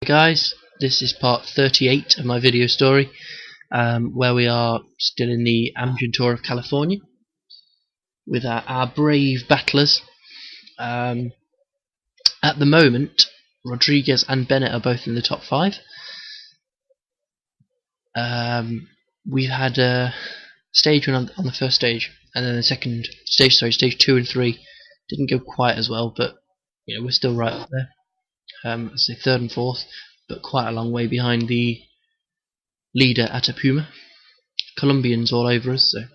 Hey guys, this is part 38 of my video story, where we are still in the Amgen Tour of California with our brave battlers. At the moment, Rodriguez and Bennett are both in the top 5. We've had stage 1 on the first stage, and then the second stage, stage 2 and 3 didn't go quite as well, but we're still right up there. Let's say 3rd and 4th, but quite a long way behind the leader Atapuma. Colombians all over us, so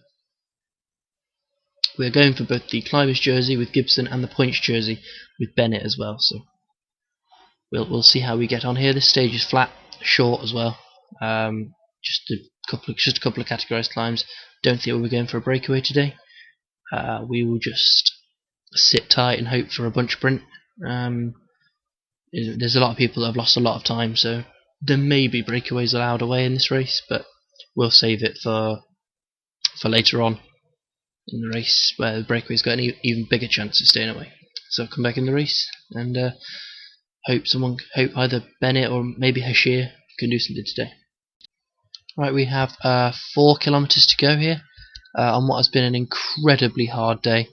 we're going for both the climbers jersey with Gibson and the points jersey with Bennett as well. So we'll see how we get on here. This stage is flat, short as well. Just a couple of categorized climbs. Don't think we'll be going for a breakaway today. We will just sit tight and hope for a bunch sprint. There's a lot of people that have lost a lot of time, so there may be breakaways allowed away in this race, but we'll save it for later on in the race, where the breakaway's got an even bigger chance of staying away. So I'll come back in the race and hope either Bennett or maybe Hashir can do something today. Right, we have 4 kilometers to go here on what has been an incredibly hard day.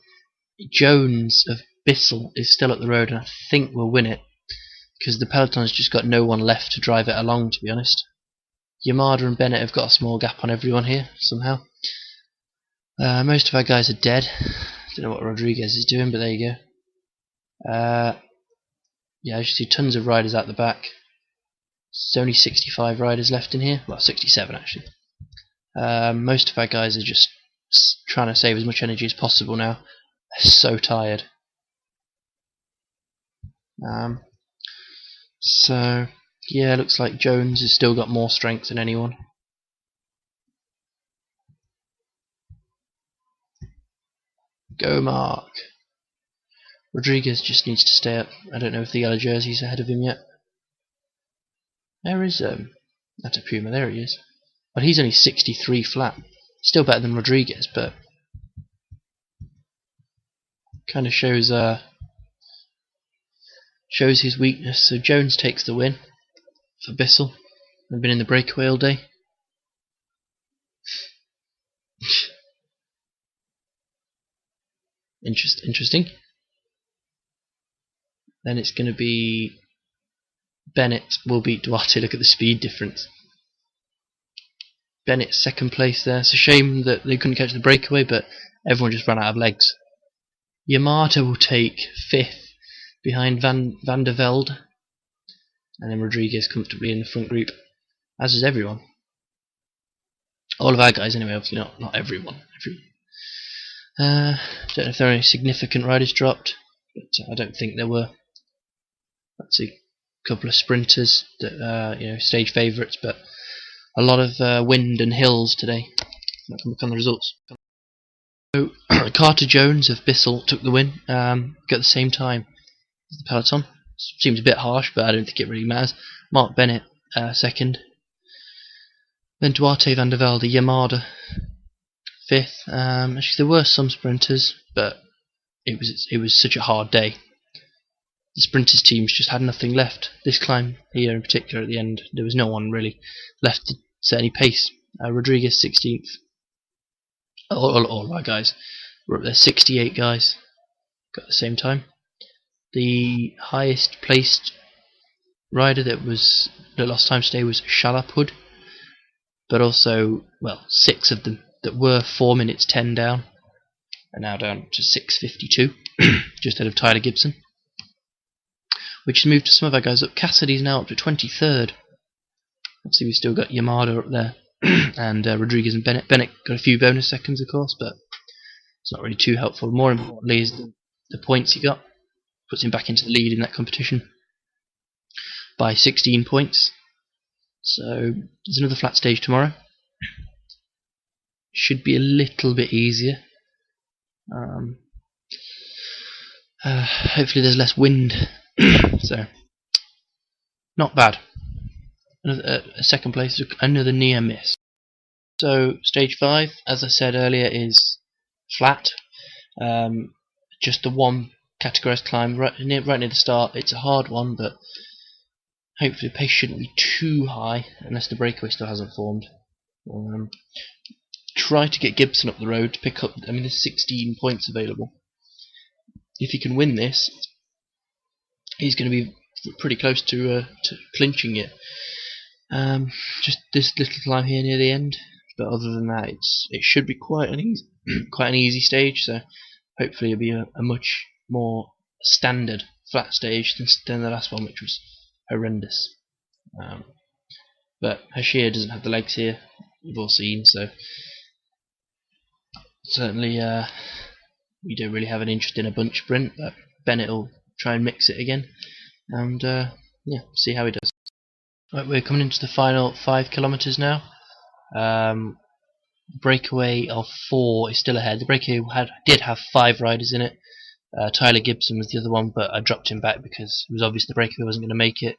Jones of Bissell is still up the road, and I think we'll win it, because the peloton's just got no one left to drive it along, to be honest. Yamada and Bennett have got a small gap on everyone here, somehow. Most of our guys are dead. Don't know what Rodriguez is doing, but there you go. Yeah, as you see, tons of riders out the back. There's only 65 riders left in here. Well, 67 actually. Most of our guys are just trying to save as much energy as possible now. They're so tired. So, yeah, looks like Jones has still got more strength than anyone. Go Mark. Rodriguez just needs to stay up. I don't know if the yellow jersey's ahead of him yet. There is Atapuma, there he is. But he's only 63 flat. Still better than Rodriguez, but kind of shows his weakness. So Jones takes the win for Bissell. I've been in the breakaway all day. Interesting. Then it's going to be Bennett will beat Duarte. Look at the speed difference. Bennett second place there. It's a shame that they couldn't catch the breakaway, but everyone just ran out of legs. Yamada will take 5th behind Van der Velde, and then Rodriguez comfortably in the front group, as is everyone. All of our guys anyway, obviously not everyone. Don't know if there are any significant riders dropped, but I don't think there were. Let's see, a couple of sprinters that stage favourites, but a lot of wind and hills today. Let's look on the results. So Carter Jones of Bissell took the win, got the same time as the peloton. Seems a bit harsh, but I don't think it really matters. Mark Bennett second. Then Duarte, Van der Velde, Yamada 5th. Actually, there were some sprinters, but it was such a hard day. The sprinters teams just had nothing left. This climb here in particular at the end, there was no one really left to set any pace. Rodriguez 16th. All of our guys were up there. 68 guys got the same time. The highest placed rider that lost time today was Shalapud, but also, well, 6 of them that were 4 minutes 10 down are now down to 6:52, just ahead of Tyler Gibson, which has moved to some of our guys up. Cassidy's now up to 23rd. Let's see, we've still got Yamada up there and Rodriguez and Bennett. Bennett got a few bonus seconds, of course, but it's not really too helpful. More importantly is the points he got. Puts him back into the lead in that competition by 16 points. So there's another flat stage tomorrow. Should be a little bit easier. Hopefully there's less wind. So not bad. A second place, another near miss. So stage 5, as I said earlier, is flat. Just the one categorized climb right near the start. It's a hard one, but Hopefully the pace shouldn't be too high unless the breakaway still hasn't formed. Try to get Gibson up the road to pick up. I mean, there's 16 points available. If he can win this, he's going to be pretty close to clinching it. Just this little climb here near the end, but other than that, it should be quite an easy stage. So hopefully it'll be a much more standard flat stage than the last one, which was horrendous. But Hashir doesn't have the legs here, you've all seen, so certainly we don't really have an interest in a bunch sprint, but Bennett will try and mix it again, and yeah, see how he does. Right, we're coming into the final 5 kilometers now. Breakaway of 4 is still ahead. The breakaway did have 5 riders in it. Tyler Gibson was the other one, but I dropped him back because it was obvious the breakaway wasn't going to make it.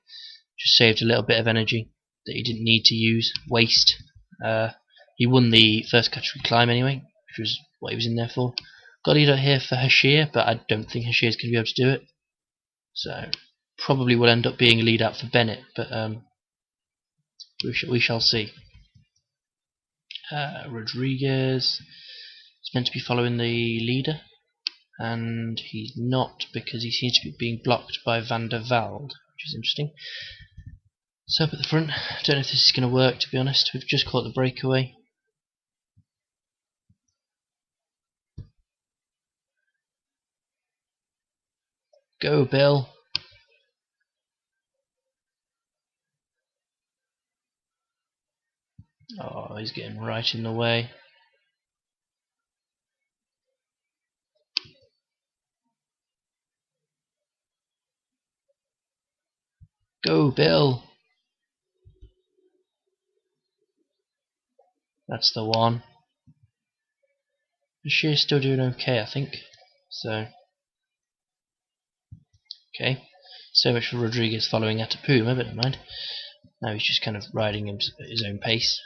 Just saved a little bit of energy that he didn't need to waste. He won the first category climb anyway, which was what he was in there for. Got a lead out here for Hashir, but I don't think Hashir is going to be able to do it. So probably will end up being a lead out for Bennett, but we shall see. Rodriguez is meant to be following the leader, and he's not because he seems to be being blocked by Van der Velde, which is interesting. So up at the front, I don't know if this is going to work, to be honest. We've just caught the breakaway. Go, Bill. Oh, he's getting right in the way. Go, Bill. That's the one. Bashir's still doing okay, I think. So, okay. So much for Rodriguez following Atapuma, but never mind. Now he's just kind of riding him at his own pace.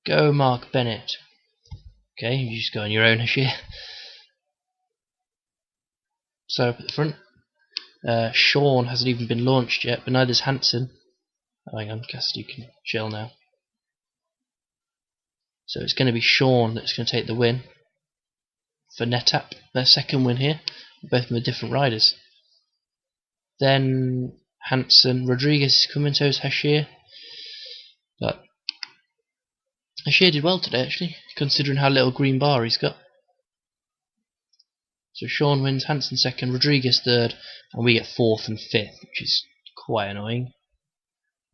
Go, Mark Bennett. Okay, you just go on your own, Hashir. So up at the front, Sean hasn't even been launched yet, but neither's Hansen. Oh, hang on, Cassidy can chill now. So it's going to be Sean that's going to take the win for NetApp, their second win here, both from the different riders. Then Hansen, Rodriguez is coming, so is Hashir. But Hashir did well today, actually, considering how little green bar he's got. So Sean wins, Hansen second, Rodriguez third, and we get fourth and fifth, which is quite annoying.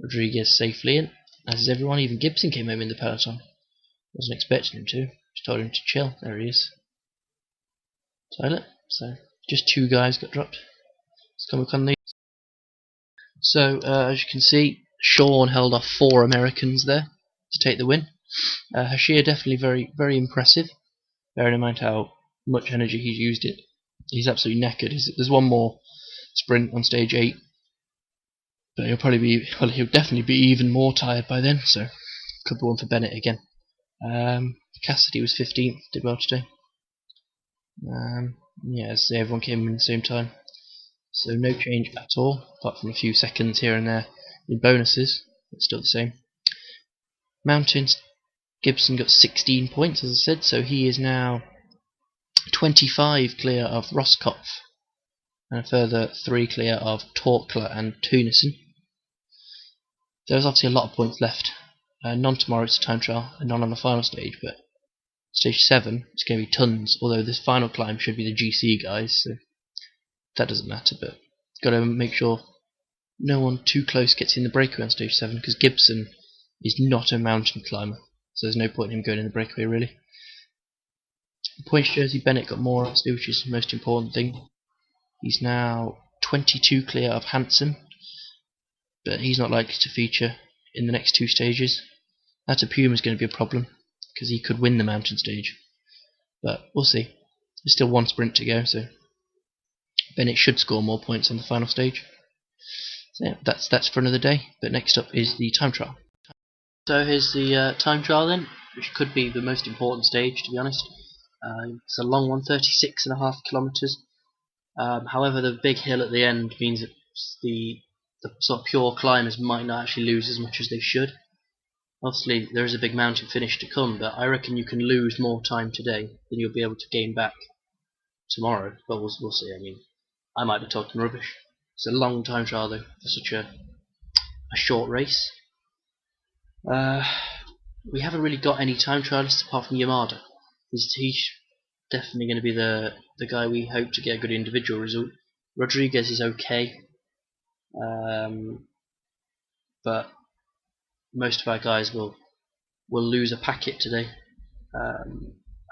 Rodriguez safely in, as is everyone. Even Gibson came home in the peloton. Wasn't expecting him to. Just told him to chill. There he is. Toilet. So just 2 guys got dropped. Let's come back on these. So as you can see, Sean held off 4 Americans there to take the win. Hashir definitely very impressive. Bearing in mind how much energy he's used it. He's absolutely knackered. There's one more sprint on stage 8. But he'll definitely be even more tired by then, so could be one for Bennett again. Cassidy was 15th, did well today. Yeah, as everyone came in at the same time. So no change at all, apart from a few seconds here and there in bonuses, but still the same. Mountains, Gibson got 16 points, as I said, so he is now 25 clear of Roskopf, and a further 3 clear of Torkler and Tunison. There's obviously a lot of points left. None tomorrow, it's a time trial, and none on the final stage, but stage 7, it's going to be tons, although this final climb should be the GC guys, so that doesn't matter, but got to make sure no one too close gets in the breakaway on stage 7, because Gibson is not a mountain climber, so there's no point in him going in the breakaway really. Points jersey, Bennett got more obviously, which is the most important thing. He's now 22 clear of Hansen, but he's not likely to feature in the next 2 stages. Atapuma is going to be a problem, because he could win the mountain stage, but we'll see. There's still 1 sprint to go, so Bennett should score more points on the final stage. So yeah, that's for another day, but next up is the time trial. So here's the time trial then, which could be the most important stage, to be honest. It's a long one, 36.5 kilometers. However, the big hill at the end means that the sort of pure climbers might not actually lose as much as they should. Obviously, there is a big mountain finish to come, but I reckon you can lose more time today than you'll be able to gain back tomorrow. But we'll see. I mean, I might be talking rubbish. It's a long time trial though for such a short race. We haven't really got any time trialists apart from Yamada. He's definitely going to be the guy we hope to get a good individual result. Rodriguez is okay, but most of our guys will lose a packet today.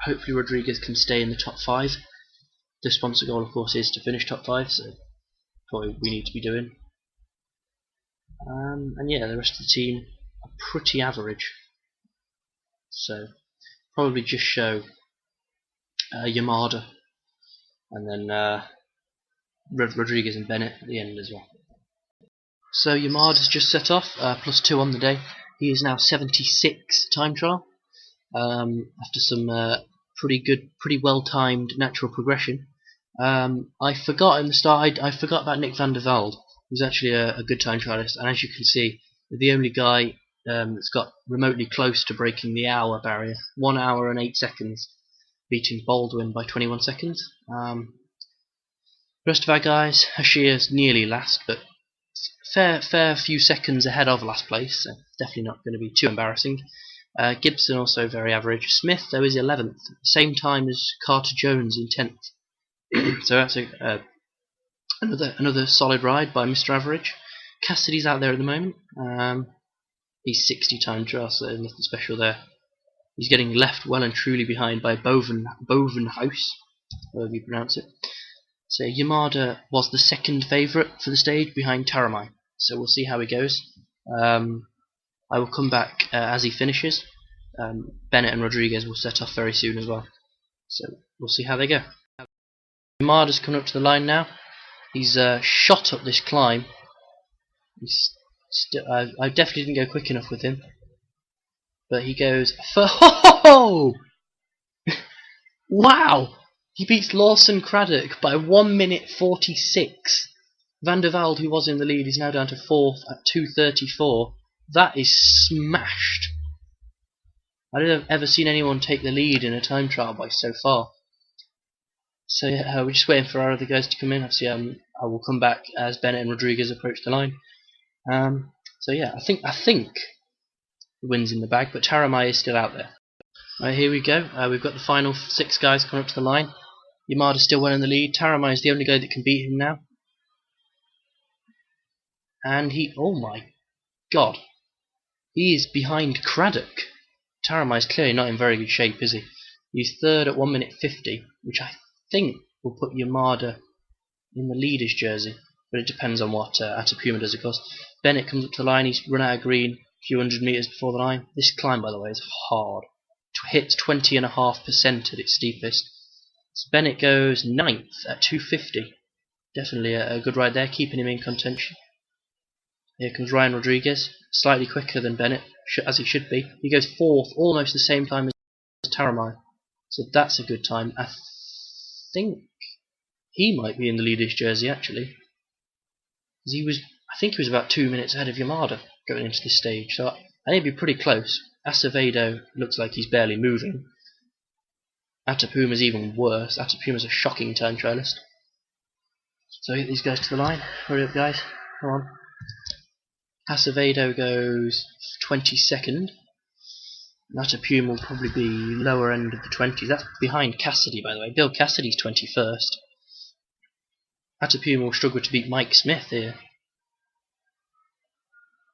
Hopefully Rodriguez can stay in the top 5. The sponsor goal, of course, is to finish top 5, so that's what we need to be doing. And yeah, the rest of the team are pretty average, so probably just show Yamada and then Rodriguez and Bennett at the end as well. So Yamada's just set off, +2 on the day. He is now 76 time trial after some pretty well timed natural progression. I forgot in the start. I forgot about Nick van der Velde. He was actually a good time trialist, and as you can see, the only guy that's got remotely close to breaking the hour barrier. 1 hour and 8 seconds, beating Baldwin by 21 seconds. The rest of our guys, Hashir's nearly last, but fair few seconds ahead of last place, so definitely not going to be too embarrassing. Gibson also very average. Smith though is 11th, same time as Carter Jones in 10th. So that's another solid ride by Mr. Average. Cassidy's out there at the moment. He's 60 time trial, so nothing special there. He's getting left well and truly behind by Bovenhouse, however you pronounce it. So Yamada was the second favourite for the stage behind Taramai. So we'll see how he goes. I will come back as he finishes. Bennett and Rodriguez will set off very soon as well. So we'll see how they go. Yamada's coming up to the line now. He's shot up this climb. I definitely didn't go quick enough with him. But he goes for wow! He beats Lawson Craddock by 1 minute 46. Van der Velde, who was in the lead, is now down to 4th at 2:34. That is smashed. I don't have ever seen anyone take the lead in a time trial by so far. So yeah, we're just waiting for our other guys to come in. Obviously, I will come back as Bennett and Rodriguez approach the line. So yeah, I think the win's in the bag, but Taramai is still out there. Right, here we go. We've got the final 6 guys coming up to the line. Yamada's still well in the lead. Taramai is the only guy that can beat him now. And oh my god, he is behind Craddock. Taramai is clearly not in very good shape, is he? He's 3rd at 1 minute 50, which I think will put Yamada in the leader's jersey, but it depends on what Atapuma does, of course. Bennett comes up to the line. He's run out of green a few hundred metres before the line. This climb, by the way, is hard. Hits 20.5% at its steepest. So Bennett goes 9th at 250. Definitely a good ride there, keeping him in contention. Here comes Ryan Rodriguez, slightly quicker than Bennett, as he should be. He goes 4th, almost the same time as Taramai. So that's a good time. I think he might be in the leader's jersey, actually. I think he was about 2 minutes ahead of Yamada going into this stage. So I think he'd be pretty close. Acevedo looks like he's barely moving. Atapuma's even worse. Atapuma's a shocking time trialist. So get these guys to the line. Hurry up, guys. Come on. Acevedo goes 22nd. Atapuma will probably be lower end of the 20s. That's behind Cassidy, by the way. Bill Cassidy's 21st. Atapuma will struggle to beat Mike Smith here.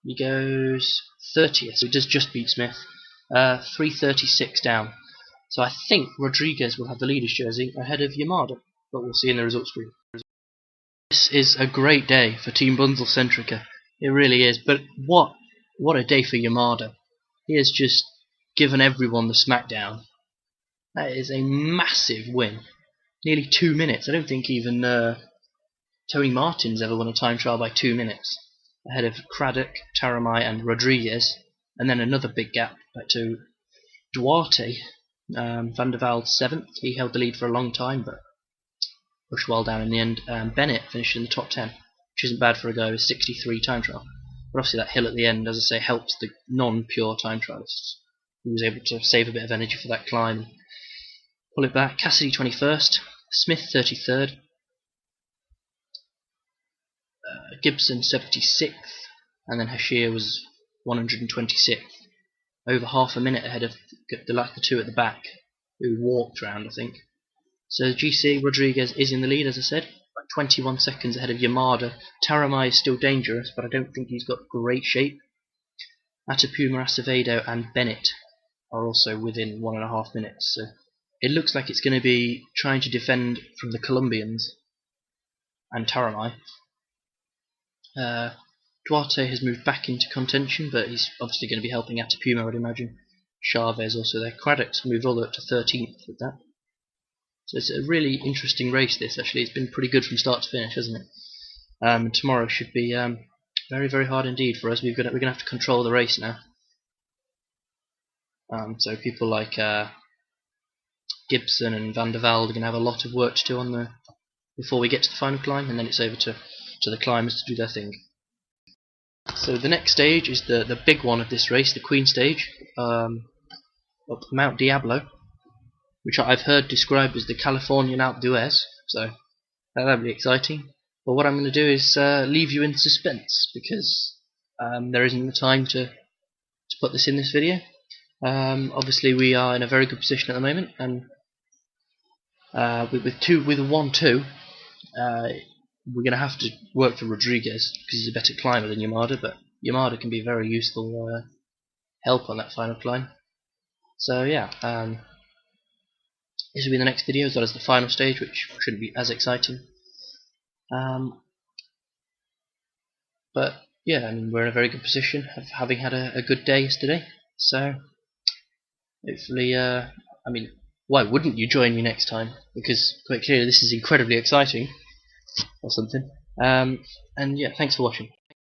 He goes 30th, so he does just beat Smith. 3:36 down. So I think Rodriguez will have the leader's jersey ahead of Yamada, but we'll see in the results screen. This is a great day for Team Bunzel Centrica. It really is, but what a day for Yamada. He has just given everyone the smackdown. That is a massive win. Nearly 2 minutes. I don't think even Tony Martin's ever won a time trial by 2 minutes. Ahead of Craddock, Taramai and Rodriguez. And then another big gap back to Duarte. Van der Velde 7th. He held the lead for a long time, but pushed well down in the end. Bennett finished in the top 10, which isn't bad for a guy with 63 time trial. But obviously that hill at the end, as I say, helped the non-pure time trialists. He was able to save a bit of energy for that climb, pull it back. Cassidy 21st, Smith 33rd, Gibson 76th, and then Hashir was 126th, over half a minute ahead of the two at the back, who walked round, I think. So GC Rodriguez is in the lead, as I said, like 21 seconds ahead of Yamada. Taramai is still dangerous, but I don't think he's got great shape. Atapuma, Acevedo and Bennett are also within 1.5 minutes. So it looks like it's going to be trying to defend from the Colombians and Taramai. Duarte has moved back into contention, but he's obviously going to be helping Atapuma, I would imagine. Chavez also there. Craddock's moved all the way up to 13th with that. So it's a really interesting race, this, actually. It's been pretty good from start to finish, hasn't it? Tomorrow should be very, very hard indeed for us. We're going to have to control the race now. So people like Gibson and Van der Velde are going to have a lot of work to do before we get to the final climb, and then it's over to the climbers to do their thing. So the next stage is the big one of this race, the Queen stage, up Mount Diablo, which I've heard described as the Californian Alpe d'Huez, so that'll be exciting. But what I'm going to do is leave you in suspense, because there isn't the time to put this in this video. Obviously we are in a very good position at the moment, and with a 1-2, we're going to have to work for Rodriguez, because he's a better climber than Yamada, but Yamada can be a very useful help on that final climb. So yeah, this will be the next video, as well as the final stage, which shouldn't be as exciting. But yeah, I mean, we're in a very good position of having had a good day yesterday. So hopefully, I mean, why wouldn't you join me next time? Because quite clearly this is incredibly exciting, or something. And yeah, thanks for watching.